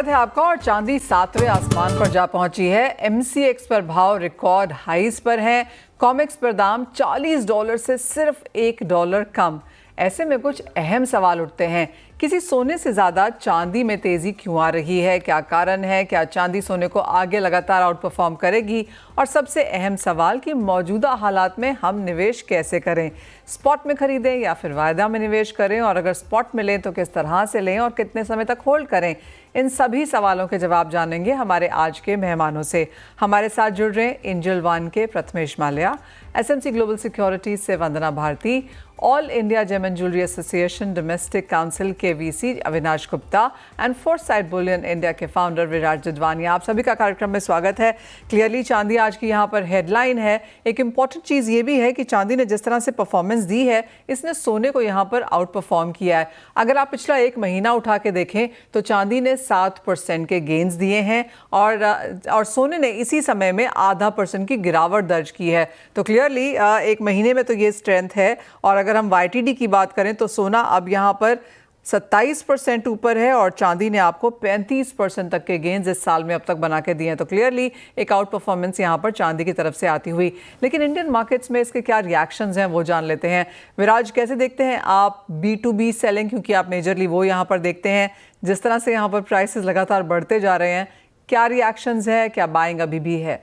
है आपका। और चांदी 7वें आसमान पर जा पहुंची है। MCX पर भाव रिकॉर्ड हाईज पर है। कॉमेक्स पर दाम $40 से सिर्फ $1 कम। ऐसे में कुछ अहम सवाल उठते हैं। किसी सोने से ज़्यादा चांदी में तेज़ी क्यों आ रही है? क्या कारण है? क्या चांदी सोने को आगे लगातार आउट परफॉर्म करेगी? और सबसे अहम सवाल कि मौजूदा हालात में हम निवेश कैसे करें? स्पॉट में खरीदें या फिर वायदा में निवेश करें? और अगर स्पॉट में लें तो किस तरह से लें और कितने समय तक होल्ड करें? इन सभी सवालों के जवाब जानेंगे हमारे आज के मेहमानों से। हमारे साथ जुड़ रहे हैं एंजल वन के Prathamesh Malya, SMC global securities से Vandana Bharti, all India gem and jewellery association domestic council के VC Avinash Gupta and Foresight bullion India के फाउंडर विराज जदवानिया। आप सभी का कार्यक्रम में स्वागत है। क्लियरली चांदी आज की यहाँ पर हेडलाइन है। एक इम्पॉर्टेंट चीज़ ये भी है कि चांदी ने जिस तरह से परफॉर्मेंस दी है, इसने सोने को यहाँ पर आउट परफॉर्म किया है। अगर आप पिछला एक महीना उठा के देखें तो चांदी ने 7% के गेन्स दिए हैं और सोने ने इसी समय में ½ % की गिरावट दर्ज की है। तो क्लियरली एक महीने में तो ये स्ट्रेंथ है। और अगर हम YTD की बात करें तो सोना अब यहाँ पर 27% ऊपर है और चांदी ने आपको 35% तक के गेन्स इस साल में अब तक बना के दिए हैं। तो क्लियरली एक आउट परफॉर्मेंस यहाँ पर चांदी की तरफ से आती हुई। लेकिन इंडियन मार्केट्स में इसके क्या रिएक्शंस हैं वो जान लेते हैं। विराज, कैसे देखते हैं आप B2B सेलिंग, क्योंकि आप मेजरली वो यहाँ पर देखते हैं, जिस तरह से यहाँ पर प्राइसेस लगातार बढ़ते जा रहे हैं, क्या रिएक्शंस है? क्या बाइंग अभी भी है?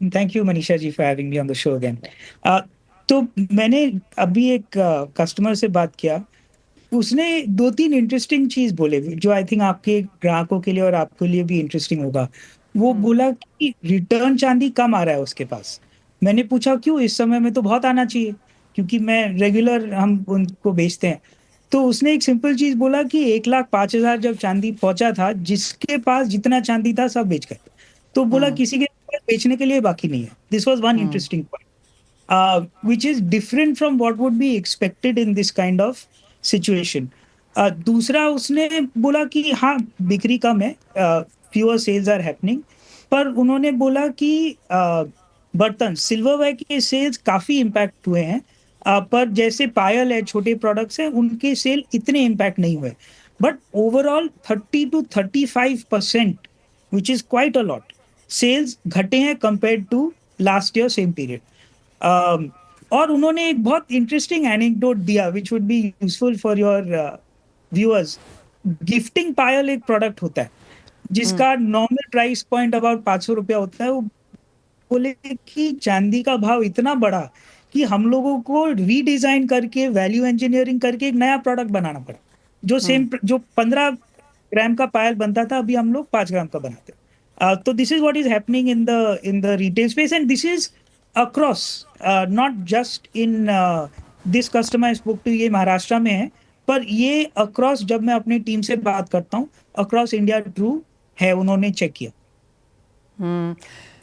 Thank you Manisha ji for having me on the show again. तो मैंने अभी एक कस्टमर से बात किया, उसने 2-3 इंटरेस्टिंग चीज बोले जो आई थिंक आपके ग्राहकों के लिए और आपके लिए भी इंटरेस्टिंग होगा। वो बोला कि रिटर्न चांदी कम आ रहा है उसके पास। मैंने पूछा क्यों? इस समय में तो बहुत आना चाहिए, क्योंकि मैं रेगुलर हम उनको बेचते हैं। तो उसने एक सिंपल चीज बोला कि 1,05,000 जब चांदी पहुंचा था, जिसके पास जितना चांदी था सब बेच गए। तो बोला किसी के पास बेचने के लिए बाकी नहीं है। This was one interesting point which is different from what would be expected in this kind of situation. दूसरा उसने बोला कि हाँ बिक्री कम है, fewer sales are happening, पर उन्होंने बोला कि बर्तन सिल्वरवेयर के सेल्स काफी इम्पैक्ट हुए हैं, पर जैसे पायल है, छोटे प्रोडक्ट्स हैं, उनके सेल इतने इम्पैक्ट नहीं हुए। But overall 30 to 35%, which is quite a lot, sales घटे हैं compared to last year same period. और उन्होंने एक बहुत इंटरेस्टिंग एनेक्डोट दिया which would be useful for your viewers. Gifting पायल एक प्रोडक्ट होता है जिसका नॉर्मल प्राइस पॉइंट अबाउट 500 रुपया होता है। वो बोले कि चांदी का भाव इतना बढ़ा कि हम लोगों को रीडिजाइन करके वैल्यू इंजीनियरिंग करके एक नया प्रोडक्ट बनाना पड़ा। जो 15 ग्राम का पायल बनता था, अभी हम लोग 5 ग्राम का बनाते हैं। तो this is what is happening in the retail space and this is across, not just in this customer I spoke to, ये महाराष्ट्र में है, पर ये across जब मैं अपनी टीम से बात करता हूँ across India ट्रू है, उन्होंने चेक किया।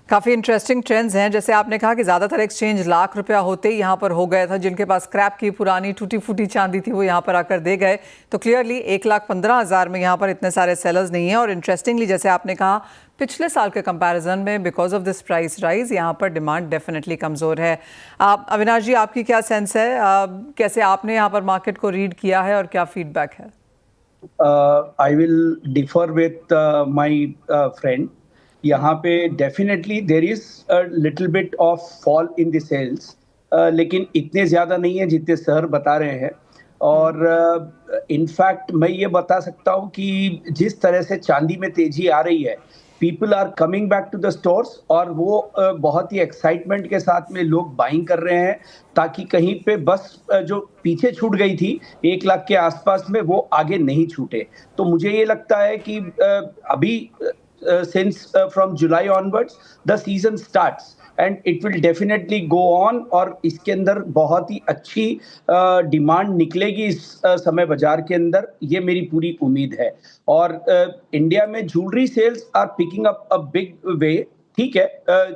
काफ़ी इंटरेस्टिंग ट्रेंड्स हैं। जैसे आपने कहा कि ज़्यादातर एक्सचेंज लाख रुपया होते ही यहाँ पर हो गया था। जिनके पास स्क्रैप की पुरानी टूटी फूटी चांदी थी वो यहाँ पर आकर दे गए। तो क्लियरली 1,15,000 में यहाँ पर इतने सारे सेलर्स नहीं हैं। और इंटरेस्टिंगली जैसे आपने कहा, पिछले साल के कंपैरिजन में because of this price rise यहाँ पर डिमांड डेफिनेटली कमज़ोर है। अविनाश जी, आपकी क्या सेंस है? कैसे आपने यहाँ पर मार्केट को रीड किया है और क्या फीडबैक है? I will differ with my friend. यहाँ पे definitely there is a little bit of fall in the sales, लेकिन इतने ज़्यादा नहीं है जितने सर बता रहे हैं। और इनफैक्ट मैं ये बता सकता हूँ कि जिस तरह से चांदी में तेजी आ रही है, people are coming back to the stores और वो बहुत ही एक्साइटमेंट के साथ में लोग बाइंग कर रहे हैं, ताकि कहीं पे बस जो पीछे छूट गई थी 1 लाख के आसपास में, वो आगे नहीं छूटे। तो मुझे ये लगता है कि अभी since from July onwards the season starts and it will definitely go on और इसके अंदर बहुत ही अच्छी डिमांड निकलेगी इस समय बाजार के अंदर, ये मेरी पूरी उम्मीद है। और इंडिया में jewellery sales are picking up a big way. ठीक है,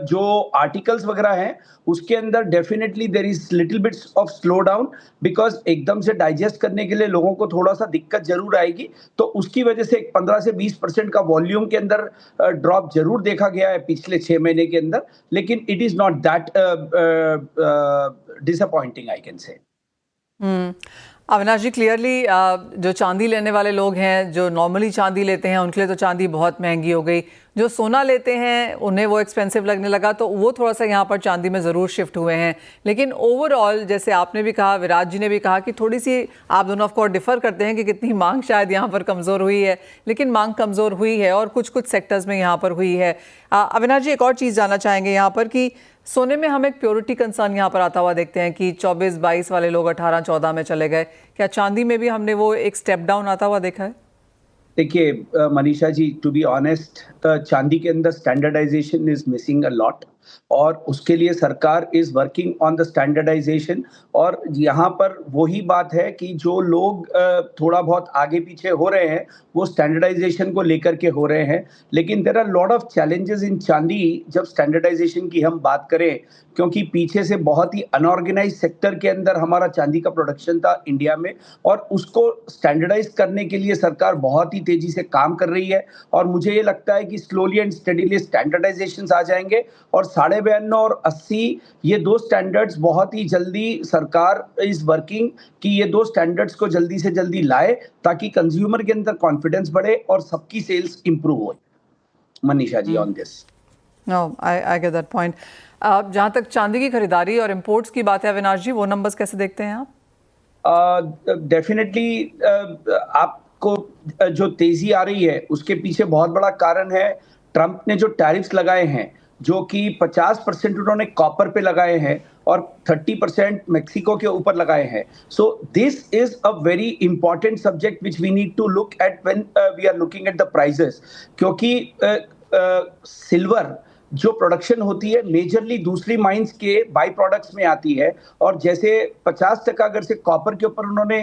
जो आर्टिकल्स वगैरह हैं उसके अंदर definitely there is little bits of slow down, because एकदम से डाइजेस्ट करने के लिए लोगों को थोड़ा सा दिक्कत जरूर आएगी। तो उसकी वजह से 15 से 20% का वॉल्यूम के अंदर ड्रॉप जरूर देखा गया है पिछले 6 महीने के अंदर, लेकिन it is not that disappointing I can say. Avinash ji, clearly जो चांदी लेने वाले लोग हैं, जो नॉर्मली चांदी लेते हैं, उनके लिए तो चांदी बहुत महंगी हो गई। जो सोना लेते हैं उन्हें वो एक्सपेंसिव लगने लगा, तो वो थोड़ा सा यहाँ पर चांदी में ज़रूर शिफ्ट हुए हैं। लेकिन ओवरऑल, जैसे आपने भी कहा, विराज जी ने भी कहा कि थोड़ी सी आप दोनों ऑफ कोर्स डिफर करते हैं कि कितनी मांग शायद यहाँ पर कमज़ोर हुई है, लेकिन मांग कमज़ोर हुई है और कुछ कुछ सेक्टर्स में यहाँ पर हुई है। अविनाश जी, एक और चीज़ जानना चाहेंगे यहाँ पर कि सोने में हम एक प्योरिटी कंसर्न यहाँ पर आता हुआ देखते हैं कि 24-22 वाले लोग 18-14 में चले गए। क्या चांदी में भी हमने वो एक स्टेप डाउन आता हुआ देखा है? देखिए Manisha ji, to be honest, चांदी के अंदर standardisation is missing a lot, और उसके लिए sarkar is working on the standardisation. और यहाँ पर वही बात है कि जो लोग थोड़ा बहुत आगे पीछे हो रहे हैं वो स्टैंडर्डाइजेशन को लेकर के हो रहे हैं, लेकिन there are lot of challenges in chandi जब स्टैंडर्डाइजेशन की हम बात करें, क्योंकि पीछे से बहुत ही अनऑर्गेनाइज सेक्टर के अंदर हमारा चांदी का प्रोडक्शन था इंडिया में, और उसको स्टैंडर्डाइज करने के लिए सरकार बहुत ही तेजी से काम कर रही है। और मुझे ये लगता है कि स्लोली एंड स्टडीली स्टैंडर्डाइजेशंस आ जाएंगे, और 92.5 और 80 ये दो स्टैंडर्ड्स बहुत ही जल्दी सरकार इज वर्किंग कि ये दो स्टैंडर्ड्स को जल्दी से जल्दी लाए, ताकि कंज्यूमर के अंदर कॉन्फिडेंस बढ़े और सबकी सेल्स इंप्रूव हो। Manisha ji on this. No, I get that point. जहाँ तक चांदी की खरीदारी और इंपोर्ट्स की बात है अविनाश जी, वो नंबर्स कैसे देखते हैं आप? डेफिनेटली आपको जो तेजी आ रही है उसके पीछे बहुत बड़ा कारण है ट्रंप ने जो टैरिफ्स लगाए हैं, जो कि 50% उन्होंने कॉपर पे लगाए हैं और 30% मेक्सिको के ऊपर लगाए हैं। So this is a very important subject which we need to look at when we are looking at the prices, क्योंकि सिल्वर जो प्रोडक्शन होती है मेजरली दूसरी माइंस के बाई प्रोडक्ट्स में आती है, और जैसे 50% अगर से कॉपर के ऊपर उन्होंने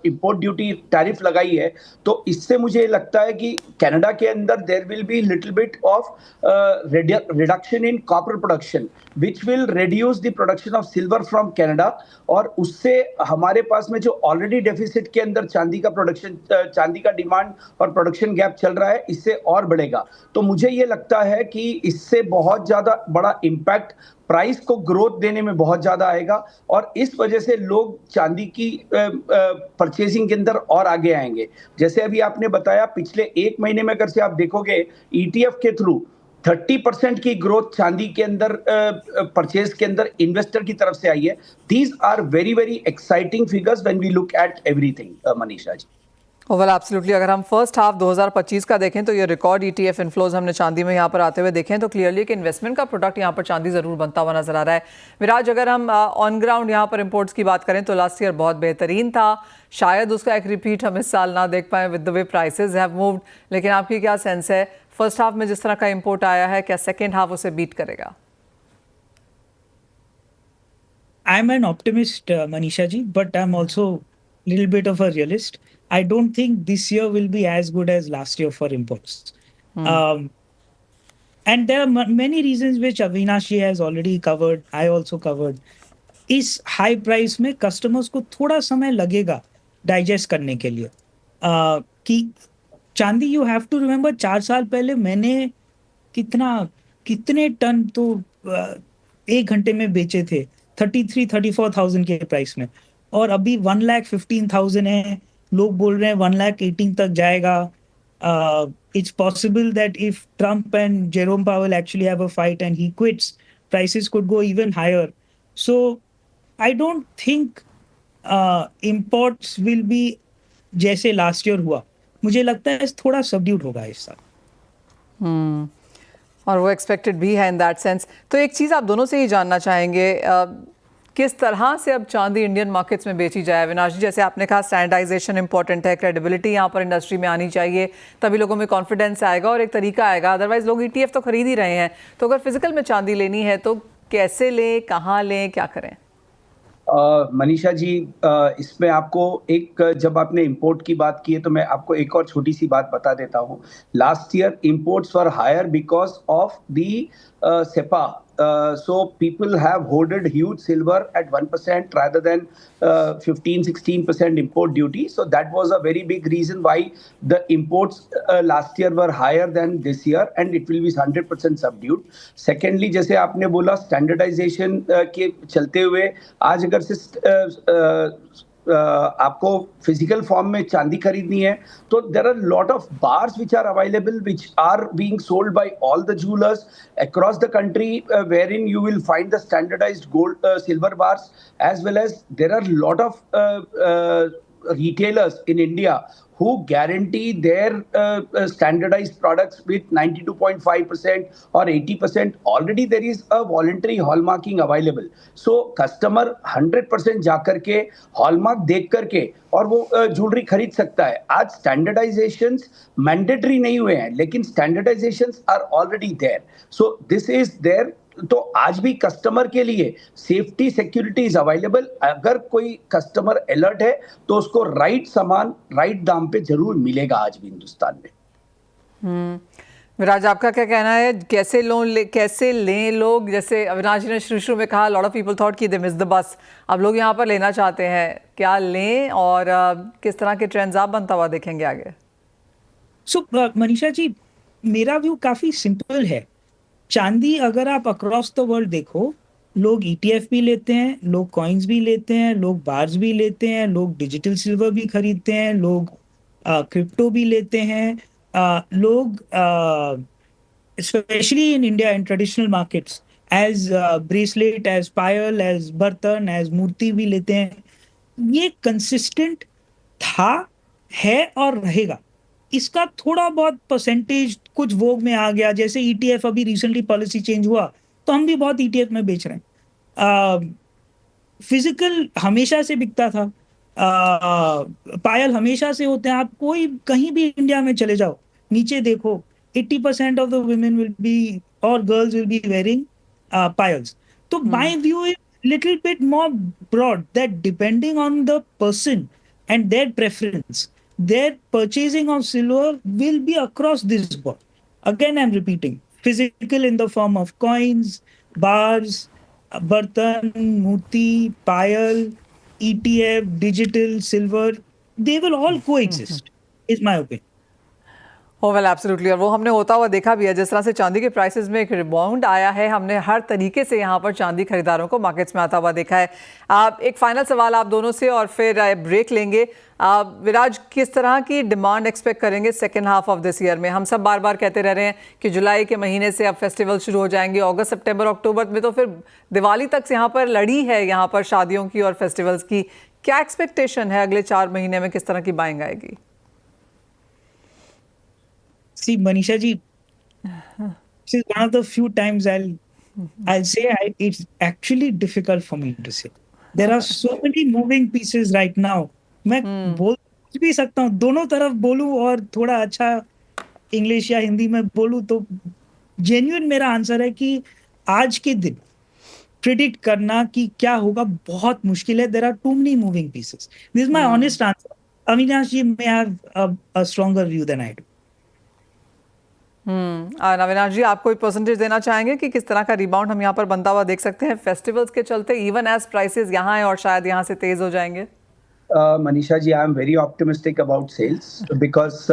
इंपोर्ट ड्यूटी टैरिफ लगाई है, तो इससे मुझे लगता है कि कनाडा के अंदर there will be little bit of reduction in copper production which will reduce the production of silver from Canada, और उससे हमारे पास में जो ऑलरेडी डेफिसिट के अंदर चांदी का प्रोडक्शन, चांदी का डिमांड और प्रोडक्शन गैप चल रहा है, इससे और बढ़ेगा। तो मुझे ये लगता है कि इससे बहुत ज्यादा बड़ा इम्पैक्ट प्राइस को ग्रोथ देने में बहुत ज्यादा आएगा, और इस वजह से लोग चांदी की परचेजिंग के अंदर और आगे आएंगे। जैसे अभी आपने बताया, पिछले एक महीने में अगर से आप देखोगे ईटीएफ के थ्रू 30% की ग्रोथ चांदी के अंदर परचेज के अंदर इन्वेस्टर की तरफ से आई है। These are very very exciting figures when we look at everything. Manisha ji, well absolutely, अगर हम फर्स्ट हाफ 2025 का देखें तो ये रिकॉर्ड ईटीएफ इनफ्लोज हमने चांदी में यहाँ पर आते हुए देखें, तो क्लियरली कि इन्वेस्टमेंट का प्रोडक्ट यहाँ पर चांदी ज़रूर बनता हुआ नजर आ रहा है। विराज, अगर हम ऑन ग्राउंड यहाँ पर इंपोर्ट्स की बात करें तो लास्ट ईयर बहुत बेहतरीन था, शायद उसका एक रिपीट हम इस साल ना देख पाएँ with the way prices have moved, लेकिन आपकी क्या सेंस है फर्स्ट हाफ में जिस तरह का इंपोर्ट आया है, क्या सेकेंड हाफ उसे बीट करेगा? I'm an optimist, Manisha ji, but I'm also a little bit of a realist. I don't think this year will be as good as last year for imports. And there are many reasons which Avinash ji has already covered. I also covered. इस high price में customers को थोड़ा समय लगेगा digest करने के लिए कि चांदी, यू हैव टू रिमेम्बर 4 साल पहले मैंने कितने टन तो 1 घंटे में बेचे थे 33-34,000 के प्राइस में, और अभी 1,15,000 है। लोग बोल रहे हैं 1,18,000 तक जाएगा। It's possible that if Trump and Jerome Powell actually have a fight and he quits, prices could go even higher. So I don't think imports will be जैसे लास्ट ईयर हुआ। मुझे लगता है थोड़ा सबड्यूड होगा इस साल। और वो एक्सपेक्टेड भी है इन दैट सेंस। तो एक चीज़ आप दोनों से ही जानना चाहेंगे, किस तरह से अब चांदी इंडियन मार्केट्स में बेची जाए? अविनाश जी, जैसे आपने कहा स्टैंडर्डाइजेशन इंपॉर्टेंट है, क्रेडिबिलिटी यहाँ पर इंडस्ट्री में आनी चाहिए, तभी लोगों में कॉन्फिडेंस आएगा और एक तरीका आएगा, अदरवाइज लोग ईटीएफ तो खरीद ही रहे हैं। तो अगर फिजिकल में चांदी लेनी है तो कैसे लें, कहाँ लें, क्या करें? मनीषा जी, इसमें आपको एक, जब आपने इंपोर्ट की बात की है तो मैं आपको एक और छोटी सी बात बता देता हूँ। Last year imports were higher because of the CEPA. So people have hoarded huge silver at 1% rather than 15-16% import duty. So that was a very big reason why the imports last year were higher than this year, and it will be 100% subdued. Secondly, जैसे आपने बोला standardisation के चलते हुए आज अगर से आपको फिजिकल फॉर्म में चांदी खरीदनी है तो there are lot of bars which are available which are being sold by all the jewellers across the country wherein you will find the standardized gold silver bars as well as there are lot of retailers in India who guarantee their standardized products with 92.5% or 80%. Already there is a voluntary hallmarking available. So customer 100% जाकर के hallmark देख करके और वो jewellery खरीद सकता है. आज standardizations mandatory नहीं हुए हैं लेकिन standardizations are already there. So this is there. तो आज भी कस्टमर के लिए सेफ्टी सिक्योरिटी इज अवेलेबल. अगर कोई कस्टमर अलर्ट है तो उसको राइट सामान राइट दाम पे जरूर मिलेगा आज भी हिंदुस्तान में. विराज, आपका क्या कहना है? कैसे लें लोग? जैसे अविनाश जी ने शुरू में कहा, लॉट ऑफ पीपल थॉट कि दे मिस द बस. अब लोग यहाँ पर लेना चाहते हैं, क्या लें और किस तरह के ट्रेंड्स आप बनता हुआ देखेंगे आगे? सो मनीषा जी, मेरा व्यू काफी सिंपल है. चांदी अगर आप अक्रॉस द वर्ल्ड देखो, लोग ETF भी लेते हैं, लोग कॉइन्स भी लेते हैं, लोग बार्स भी लेते हैं, लोग डिजिटल सिल्वर भी खरीदते हैं, लोग क्रिप्टो भी लेते हैं, लोग specially in India in traditional markets as bracelet, as payal, as bartan, as murti भी लेते हैं. ये कंसिस्टेंट था, है और रहेगा. इसका थोड़ा बहुत परसेंटेज कुछ वोग में आ गया, जैसे ETF अभी रिसेंटली पॉलिसी चेंज हुआ तो हम भी बहुत ETF में बेच रहे हैं. फिजिकल हमेशा से बिकता था, पायल हमेशा से होते हैं. आप कोई कहीं भी इंडिया में चले जाओ, नीचे देखो 80% off the women will be और girls will be wearing payals. तो my view is little bit more broad that depending on the person and their preference, their purchasing of silver will be across this board. Again, I'm repeating, physical in the form of coins, bars, bartan, murti, payal, ETF, digital, silver, they will all coexist, is my opinion. हो well absolutely. और वो हमने होता हुआ देखा भी है, जिस तरह से चांदी के प्राइसेस में एक रिबाउंड आया है. हमने हर तरीके से यहाँ पर चांदी खरीदारों को मार्केट्स में आता हुआ देखा है. एक फाइनल सवाल आप दोनों से और फिर ब्रेक लेंगे. विराज, किस तरह की डिमांड एक्सपेक्ट करेंगे second half of this year में? हम सब बार बार कहते रह रहे हैं कि जुलाई के महीने से अब फेस्टिवल शुरू हो जाएंगे, अगस्त, सितंबर, अक्टूबर में तो फिर दिवाली तक यहाँ पर लड़ी है, यहाँ पर शादियों की और फेस्टिवल्स की. क्या एक्सपेक्टेशन है अगले 4 महीने में, किस तरह की बाइंग आएगी? See, Manisha ji, this is one of the few times I'll say it's actually difficult for me to say. There are so many moving pieces right now. मैं बोल भी सकता हूँ, दोनों तरफ बोलूं और थोड़ा अच्छा इंग्लिश या हिंदी में बोलूं तो जेन्युइन मेरा आंसर है कि आज के दिन प्रिडिक्ट करना कि क्या होगा बहुत मुश्किल है. There are too many moving pieces. This is my honest answer. Avinash ji may have a stronger view than I do. Avinash जी, आप कोई परसेंटेज देना चाहेंगे कि किस तरह का रिबाउंड हम यहाँ पर बनता हुआ देख सकते हैं फेस्टिवल्स के चलते, इवन एज प्राइसेस यहाँ हैं और शायद यहाँ से तेज हो जाएंगे? Manisha ji, I'm very optimistic about sales because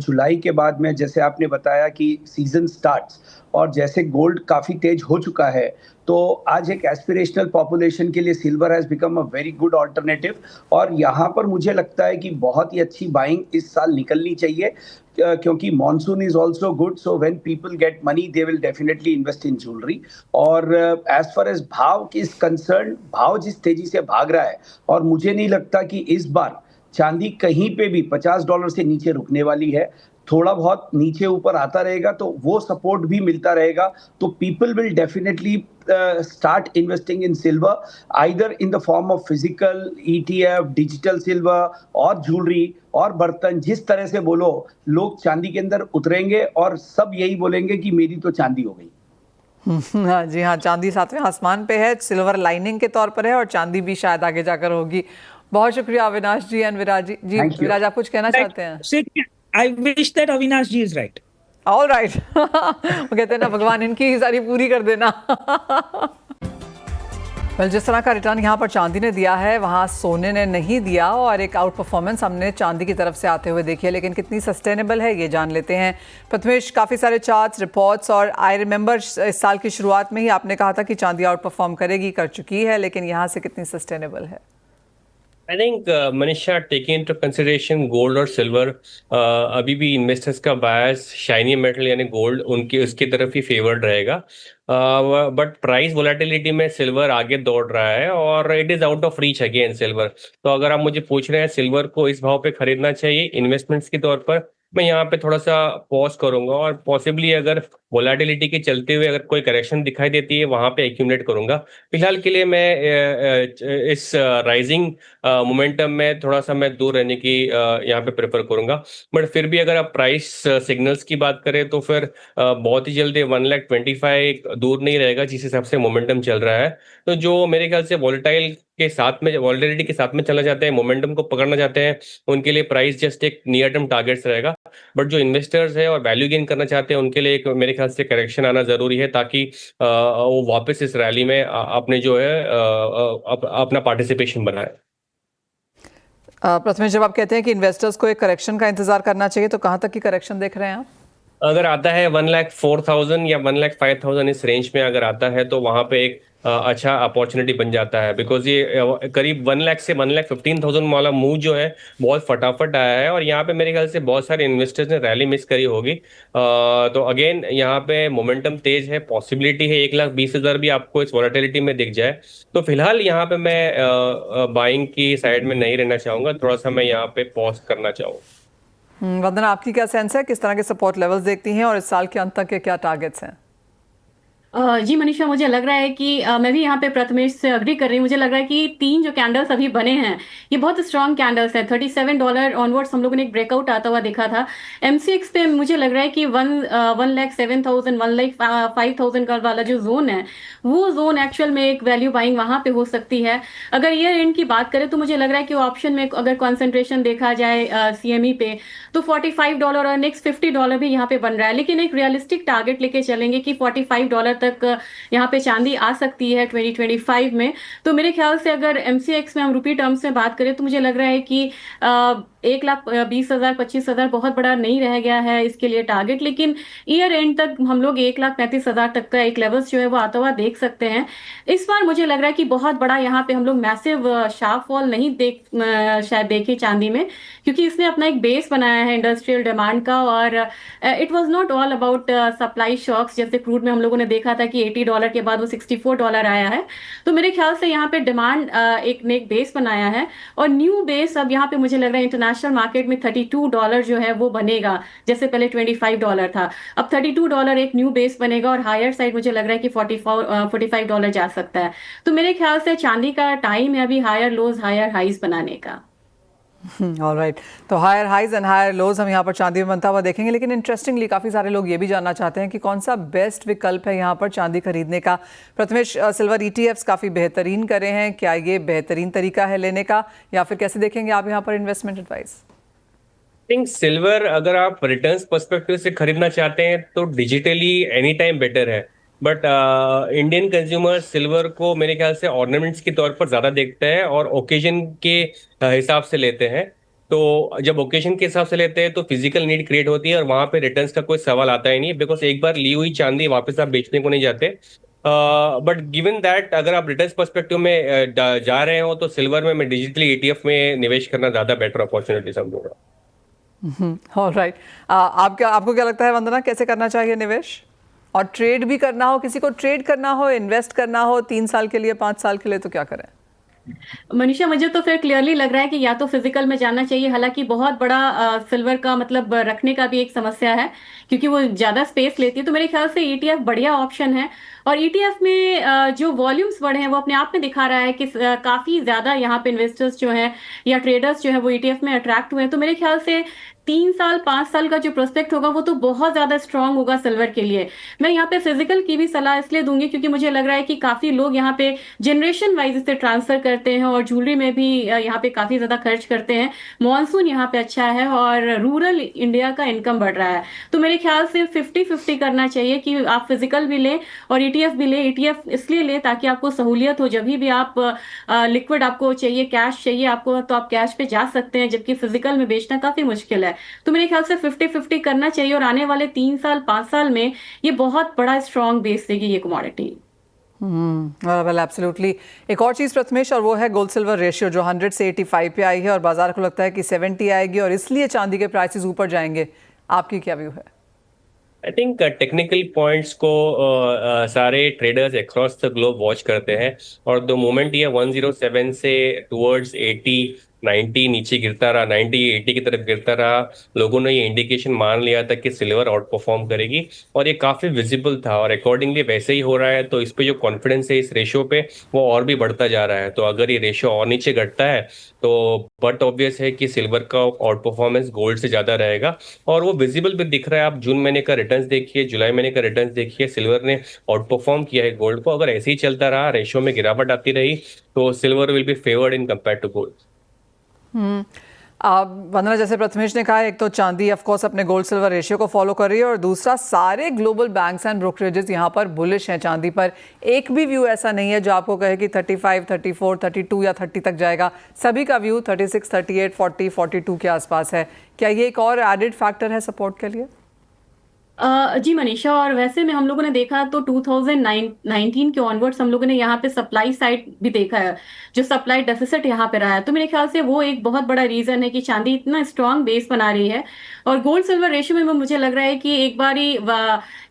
जुलाई के बाद में जैसे आपने बताया कि सीजन स्टार्ट्स और जैसे गोल्ड काफ़ी तेज हो चुका है तो आज एक एस्पिरेशनल पॉपुलेशन के लिए silver has become a very good alternative. और यहाँ पर मुझे लगता है कि बहुत ही अच्छी बाइंग इस साल निकलनी चाहिए क्योंकि monsoon is also good. So when people get money they will definitely invest in jewellery. और एज फार एज भाव इज कंसर्न, भाव जिस तेजी से भाग रहा है और मुझे नहीं लगता कि इस बार चांदी कहीं पे भी $50 से नीचे रुकने वाली है. थोड़ा बहुत नीचे ऊपर आता रहेगा तो वो सपोर्ट भी मिलता रहेगा. तो people will definitely start investing in silver either in the form of physical ETF, digital silver और jewelry और बर्तन. जिस तरह से बोलो, लोग चांदी के अंदर उतरेंगे और सब यही बोलेंगे कि मेरी तो चांदी हो गई. हाँ जी हाँ, चांदी 7वें आसमान पे है, सिल्वर लाइनिंग के तौर पर है और चांदी भी शायद आगे जाकर होगी. बहुत शुक्रिया अविनाश जी एंड विराज जी. विराज, आप कुछ कहना चाहते हैं? I wish that Avinash ji is right. All right. वो कहते हैं ना, भगवान इनकी सारी पूरी कर देना. well, जिस तरह का रिटर्न यहाँ पर चांदी ने दिया है वहाँ सोने ने नहीं दिया और एक आउट परफॉर्मेंस हमने चांदी की तरफ से आते हुए देखी है, लेकिन कितनी सस्टेनेबल है ये जान लेते हैं. प्रथमेश, काफ़ी सारे चार्ट्स, रिपोर्ट्स और आई रिमेंबर इस साल की शुरुआत में ही आपने कहा था कि चांदी आउट परफॉर्म करेगी, कर चुकी है, लेकिन यहाँ से कितनी सस्टेनेबल है? I think Manisha, taking into consideration gold और सिल्वर, अभी भी इन्वेस्टर्स का बायस शाइनी मेटल यानी गोल्ड उनकी उसकी तरफ ही फेवर्ड रहेगा। बट प्राइस वोलेटिलिटी में सिल्वर आगे दौड़ रहा है और it is out of reach again silver. तो अगर आप मुझे पूछ रहे हैं सिल्वर को इस भाव पे खरीदना चाहिए इन्वेस्टमेंट्स के तौर पर, मैं यहाँ पे थोड़ा सा पॉज करूंगा और पॉसिबली अगर वोलेटिलिटी के चलते हुए अगर कोई करेक्शन दिखाई देती है वहां पे एक्यूमुलेट करूंगा। फिलहाल के लिए मैं इस राइजिंग मोमेंटम में थोड़ा सा मैं दूर रहने की यहाँ पे प्रेफर करूंगा। बट फिर भी अगर आप प्राइस सिग्नल्स की बात करें तो फिर बहुत ही जल्दी 1,25,000 दूर नहीं रहेगा जिस हिसाब से मोमेंटम चल रहा है। तो जो मेरे ख्याल से वॉलेटिलिटी के साथ में चलना चाहते हैं, मोमेंटम को पकड़ना चाहते हैं, उनके लिए प्राइस जस्ट एक नियर टर्म टारगेट्स रहेगा। बट जो इन्वेस्टर्स है और वैल्यू गेन करना चाहते हैं उनके लिए एक मेरे ख्याल से करेक्शन आना जरूरी है, ताकि वो वापस इस रैली में अपने जो है अपना पार्टिसिपेशन बनाए। प्रथमेश, जब आप कहते हैं कि इन्वेस्टर्स को एक करेक्शन का इंतजार करना चाहिए, तो कहां तक की करेक्शन देख रहे हैं आप? अगर आता है 1,04,000 या 1,05,000 इस रेंज में अगर आता है तो वहां पे एक अच्छा अपॉर्चुनिटी बन जाता है, बिकॉज ये करीब 1 लाख से 1,15,000 वाला मूव जो है बहुत फटाफट आया है और यहाँ पे मेरे ख्याल से बहुत सारे इन्वेस्टर्स ने रैली मिस करी होगी। तो अगेन यहाँ पे मोमेंटम तेज है, पॉसिबिलिटी है 1,20,000 भी आपको इस वॉलेटिलिटी में दिख जाए। तो फिलहाल यहाँ पे मैं बाइंग की साइड में नहीं रहना चाहूंगा, थोड़ा सा मैं यहाँ पे पॉज करना चाहूँगा। वंदना, आपकी क्या सेंस है, किस तरह के सपोर्ट लेवल्स देखती हैं और इस साल के अंत तक के क्या टारगेट्स हैं? जी मनीषा, मुझे लग रहा है कि मैं भी यहाँ पे प्रथमेश से अग्री कर रही हूँ। मुझे लग रहा है कि तीन जो कैंडल्स अभी बने हैं ये बहुत स्ट्रॉन्ग कैंडल्स है। $37 ऑनवर्ड्स हम लोगों ने एक ब्रेकआउट आता हुआ देखा था। एमसीएक्स पे मुझे लग रहा है कि 1,07,000 1,05,000 का वाला जो जोन है वो जोन एक्चुअल में एक वैल्यू बाइंग वहां पे हो सकती है। अगर ईयर एंड की बात करें तो मुझे लग रहा है कि ऑप्शन में अगर कॉन्सेंट्रेशन देखा जाए सीएमई पे तो $45 और नेक्स्ट $50 भी यहाँ पे बन रहा है। लेकिन एक रियलिस्टिक टारगेट लेके चलेंगे कि $45 तक यहाँ पे चांदी आ सकती है 2025 में। तो मेरे ख्याल से अगर एमसीएक्स में हम रुपी टर्म्स में बात करें तो मुझे लग रहा है कि 1,20,000 25,000 बहुत बड़ा नहीं रह गया है इसके लिए टारगेट। लेकिन ईयर एंड तक हम लोग 1,35,000 तक का एक लेवल्स जो है वो आता हुआ देख सकते हैं। इस बार मुझे लग रहा है कि बहुत बड़ा यहाँ पे हम लोग मैसिव शार्प फॉल नहीं शायद देखे चांदी में, क्योंकि इसने अपना एक बेस बनाया है इंडस्ट्रियल डिमांड का। और it was not all about supply shocks, जैसे क्रूड में हम लोगों ने देखा था कि $80 के बाद वो $64 आया है। तो मेरे ख्याल से यहाँ पे डिमांड एक ने एक बेस बनाया है और न्यू बेस अब यहाँ पे मुझे लग रहा है इंटरनेशनल मार्केट में $32 जो है वो बनेगा, जैसे पहले $25 था। अब $32 एक न्यू बेस बनेगा और हायर साइड मुझे लग रहा है कि $45 जा सकता है। तो मेरे ख्याल से चांदी का टाइम है अभी हायर लोज हायर हाइज बनाने का। ऑलराइट, तो higher highs and higher lows हम यहाँ पर चांदी में बनता हुआ देखेंगे। लेकिन इंटरेस्टिंगली काफ़ी सारे लोग ये भी जानना चाहते हैं कि कौन सा बेस्ट विकल्प है यहाँ पर चांदी खरीदने का। प्रथमेश, सिल्वर ETFs काफ़ी बेहतरीन करे हैं, क्या ये बेहतरीन तरीका है लेने का, या फिर कैसे देखेंगे आप यहाँ पर इन्वेस्टमेंट एडवाइस? थिंक सिल्वर अगर आप रिटर्न्स पर्सपेक्टिव से खरीदना चाहते हैं तो डिजिटली एनी टाइम बेटर है। बट इंडियन कंज्यूमर सिल्वर को मेरे ख्याल से ऑर्नामेंट्स के तौर पर ज्यादा देखते हैं और ओकेजन के हिसाब से लेते हैं। तो जब ओकेजन के हिसाब से लेते हैं तो फिजिकल नीड क्रिएट होती है और वहां पे रिटर्न्स का कोई सवाल आता ही नहीं, बिकॉज एक बार ली हुई चांदी वापस आप बेचने को नहीं जाते। बट गिवन दैट अगर आप रिटर्न्स पर्सपेक्टिव में जा रहे हो तो सिल्वर में मैं डिजिटली ETF में निवेश करना ज्यादा बेटर अपॉर्चुनिटी समझूंगा। ऑलराइट, आपको क्या लगता है वंदना, कैसे करना चाहिए निवेश? और ट्रेड भी करना हो, किसी को ट्रेड करना हो, इन्वेस्ट करना हो 3 साल के लिए 5 साल के लिए, तो क्या करें? मनीषा, मुझे तो फिर क्लियरली लग रहा है कि या तो फिजिकल में जाना चाहिए। हालांकि बहुत बड़ा सिल्वर का मतलब रखने का भी एक समस्या है क्योंकि वो ज्यादा स्पेस लेती है। तो मेरे ख्याल से ETF बढ़िया ऑप्शन है। और ETF में जो वॉल्यूम्स बढ़े हैं वो अपने आप में दिखा रहा है कि काफी ज्यादा यहाँ पे इन्वेस्टर्स जो हैं या ट्रेडर्स जो है वो ETF में अट्रैक्ट हुए हैं। तो मेरे ख्याल से 3 साल 5 साल का जो प्रोस्पेक्ट होगा वो तो बहुत ज्यादा स्ट्रांग होगा सिल्वर के लिए। मैं यहाँ पे फिजिकल की भी सलाह इसलिए दूंगी क्योंकि मुझे लग रहा है कि काफी लोग यहाँ पे जनरेशन वाइज इसे ट्रांसफर करते हैं और ज्वेलरी में भी यहाँ पे काफी ज्यादा खर्च करते हैं। मॉनसून यहाँ पे अच्छा है और रूरल इंडिया का इनकम बढ़ रहा है। तो मेरे ख्याल से 50-50 करना चाहिए कि आप फिजिकल भी लें और ETF भी लें। ETF इसलिए लें ताकि आपको सहूलियत हो, जब भी आप लिक्विड आपको चाहिए, कैश चाहिए आपको, तो आप कैश पे जा सकते हैं, जबकि फिजिकल में बेचना काफी मुश्किल है। तो मेरे ख्याल से 50-50 करना चाहिए और आने वाले 3 साल 5 साल में ये बहुत बड़ा स्ट्रॉन्ग बेस देगी ये कमोडिटी। Well absolutely. एक और चीज़ प्रथमेश, और वो है गोल्ड सिल्वर रेशियो जो 100 से 85 पे आई है और बाजार को लगता है कि 70 आएगी और इसलिए चांदी के प्राइसेस ऊपर जाएंगे। आपकी क्या व्यू है? आई थिंक टेक्निकल पॉइंट्स को सारे traders across the globe watch करते हैं, और द मोमेंट ये 107 से टुवर्ड्स 80 90 नीचे गिरता रहा, 90 80 की तरफ गिरता रहा, लोगों ने ये इंडिकेशन मान लिया था कि सिल्वर आउट परफॉर्म करेगी, और ये काफ़ी विजिबल था और अकॉर्डिंगली वैसे ही हो रहा है। तो इस पे जो कॉन्फिडेंस है इस रेशियो पे वो और भी बढ़ता जा रहा है। तो अगर ये रेशियो और नीचे घटता है तो बट ऑब्वियस है कि सिल्वर का आउट परफॉर्मेंस गोल्ड से ज़्यादा रहेगा, और वो विजिबल भी दिख रहा है। आप जून महीने का रिटर्न्स देखिए, जुलाई महीने का रिटर्न्स देखिए, सिल्वर ने आउट परफॉर्म किया है गोल्ड को। अगर ऐसे ही चलता रहा, रेशियो में गिरावट आती रही, तो silver will be favoured in compare to gold. Vandana, जैसे प्रथमेश ने कहा, एक तो चांदी ऑफ कोर्स अपने गोल्ड सिल्वर रेशियो को फॉलो कर रही है और दूसरा सारे ग्लोबल बैंक्स एंड ब्रोकरेजेस यहाँ पर बुलिश हैं चांदी पर। एक भी व्यू ऐसा नहीं है जो आपको कहे कि 35, 34, 32 या 30 तक जाएगा। सभी का व्यू 36, 38, 40, 42 के आसपास है। क्या ये एक और एडेड फैक्टर है सपोर्ट के लिए? जी मनीषा, और वैसे में हम लोगों ने देखा तो 2019 के ऑनवर्ड्स हम लोगों ने यहाँ पे सप्लाई साइड भी देखा है, जो सप्लाई डेफिसिट यहाँ पे रहा है। तो मेरे ख्याल से वो एक बहुत बड़ा रीजन है कि चांदी इतना स्ट्रांग बेस बना रही है। और गोल्ड सिल्वर रेशियो में मुझे लग रहा है कि एक बारी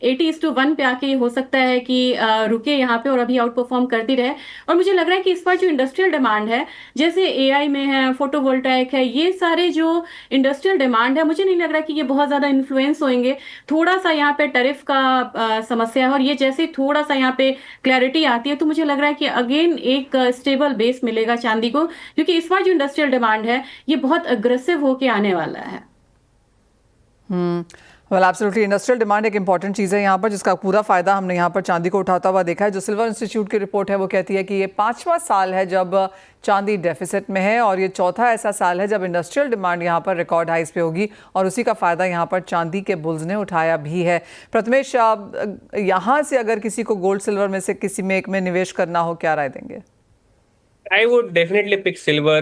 80:1 पे आके हो सकता है कि रुके यहाँ पे और अभी आउट परफॉर्म करती रहे। और मुझे लग रहा है कि इस बार जो इंडस्ट्रियल डिमांड है, जैसे AI में है, फोटोवोल्टाइक है, ये सारे जो इंडस्ट्रियल डिमांड है, मुझे नहीं लग रहा कि ये बहुत ज्यादा इन्फ्लुएंस होंगे। थोड़ा सा यहाँ पे टैरिफ का समस्या है, और ये जैसे थोड़ा सा यहाँ पे क्लैरिटी आती है तो मुझे लग रहा है कि अगेन एक स्टेबल बेस मिलेगा चांदी को, क्योंकि इस बार जो इंडस्ट्रियल डिमांड है ये बहुत अग्रेसिव होके आने वाला है। वेल एब्सोल्युटली, इंडस्ट्रियल डिमांड एक इंपॉर्टेंट चीज़ है यहाँ पर, जिसका पूरा फायदा हमने यहाँ पर चांदी को उठाता हुआ देखा है। जो सिल्वर इंस्टीट्यूट की रिपोर्ट है वो कहती है कि ये 5वां साल है जब चांदी डेफिसिट में है और ये चौथा ऐसा साल है जब इंडस्ट्रियल डिमांड यहाँ पर रिकॉर्ड हाइस पे होगी, और उसी का फायदा यहाँ पर चांदी के बुल्स ने उठाया भी है। प्रथमेश, यहाँ से अगर किसी को गोल्ड सिल्वर में से किसी में एक में निवेश करना हो, क्या राय देंगे? I would definitely pick silver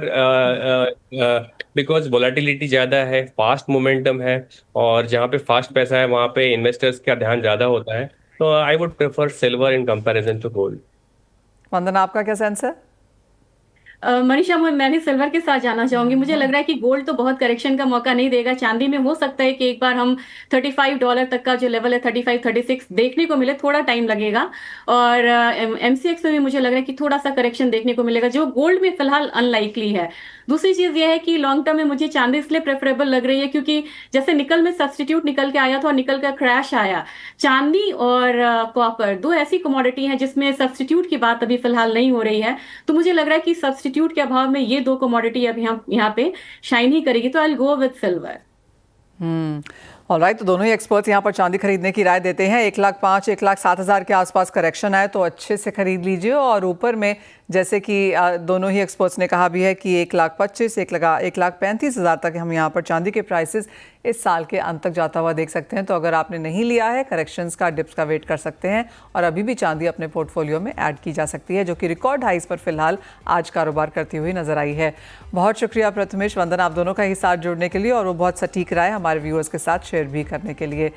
because volatility ज़्यादा है, फास्ट मोमेंटम है, और जहाँ पे फास्ट पैसा है वहाँ पे इन्वेस्टर्स का ध्यान ज़्यादा होता है। तो I would prefer silver in comparison to gold. Vandana, आपका क्या सेंस है? मनीषा, मैं भी सिल्वर के साथ जाना चाहूंगी। मुझे लग रहा है कि गोल्ड तो बहुत करेक्शन का मौका नहीं देगा। चांदी में हो सकता है कि एक बार हम $35 तक का जो लेवल है 35, 36 देखने को मिले, थोड़ा टाइम लगेगा। और MCX में भी मुझे लग रहा है कि थोड़ा सा करेक्शन देखने को मिलेगा, जो गोल्ड में फिलहाल अनलाइकली है। दूसरी चीज ये है कि लॉन्ग टर्म में मुझे चांदी इसलिए प्रेफरेबल लग रही है क्योंकि जैसे निकल में सब्स्टिट्यूट निकल के आया था और निकल का क्रैश आया, चांदी और कॉपर दो ऐसी कमोडिटी हैं जिसमें सब्स्टिट्यूट की बात अभी फिलहाल नहीं हो रही है। तो मुझे लग रहा है कि सब्स्टिट्यूट के अभाव में ये दो कमोडिटी अब यहाँ पे शाइन ही करेगी। तो I will go with silver. Alright, तो दोनों ही एक्सपर्ट्स यहाँ पर चांदी खरीदने की राय देते हैं। 1,05,000 1,07,000 के आसपास करेक्शन आए तो अच्छे से खरीद लीजिए, और ऊपर में जैसे कि दोनों ही एक्सपर्ट्स ने कहा भी है कि 1,25,000 1,35,000 तक हम यहाँ पर चांदी के प्राइसेस इस साल के अंत तक जाता हुआ देख सकते हैं। तो अगर आपने नहीं लिया है, करेक्शंस का, डिप्स का वेट कर सकते हैं, और अभी भी चांदी अपने पोर्टफोलियो में ऐड की जा सकती है, जो कि रिकॉर्ड हाइस पर फिलहाल आज कारोबार करती हुई नजर आई है। बहुत शुक्रिया प्रथमेश, वंदना, आप दोनों का ही साथ जुड़ने के लिए, और वो बहुत सटीक राय हमारे व्यूअर्स के साथ शेयर भी करने के लिए।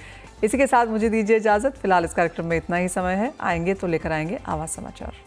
इसी के साथ मुझे दीजिए इजाज़त। फिलहाल इस कार्यक्रम में इतना ही समय है, आएंगे तो लेकर आएंगे आवाज़ समाचार।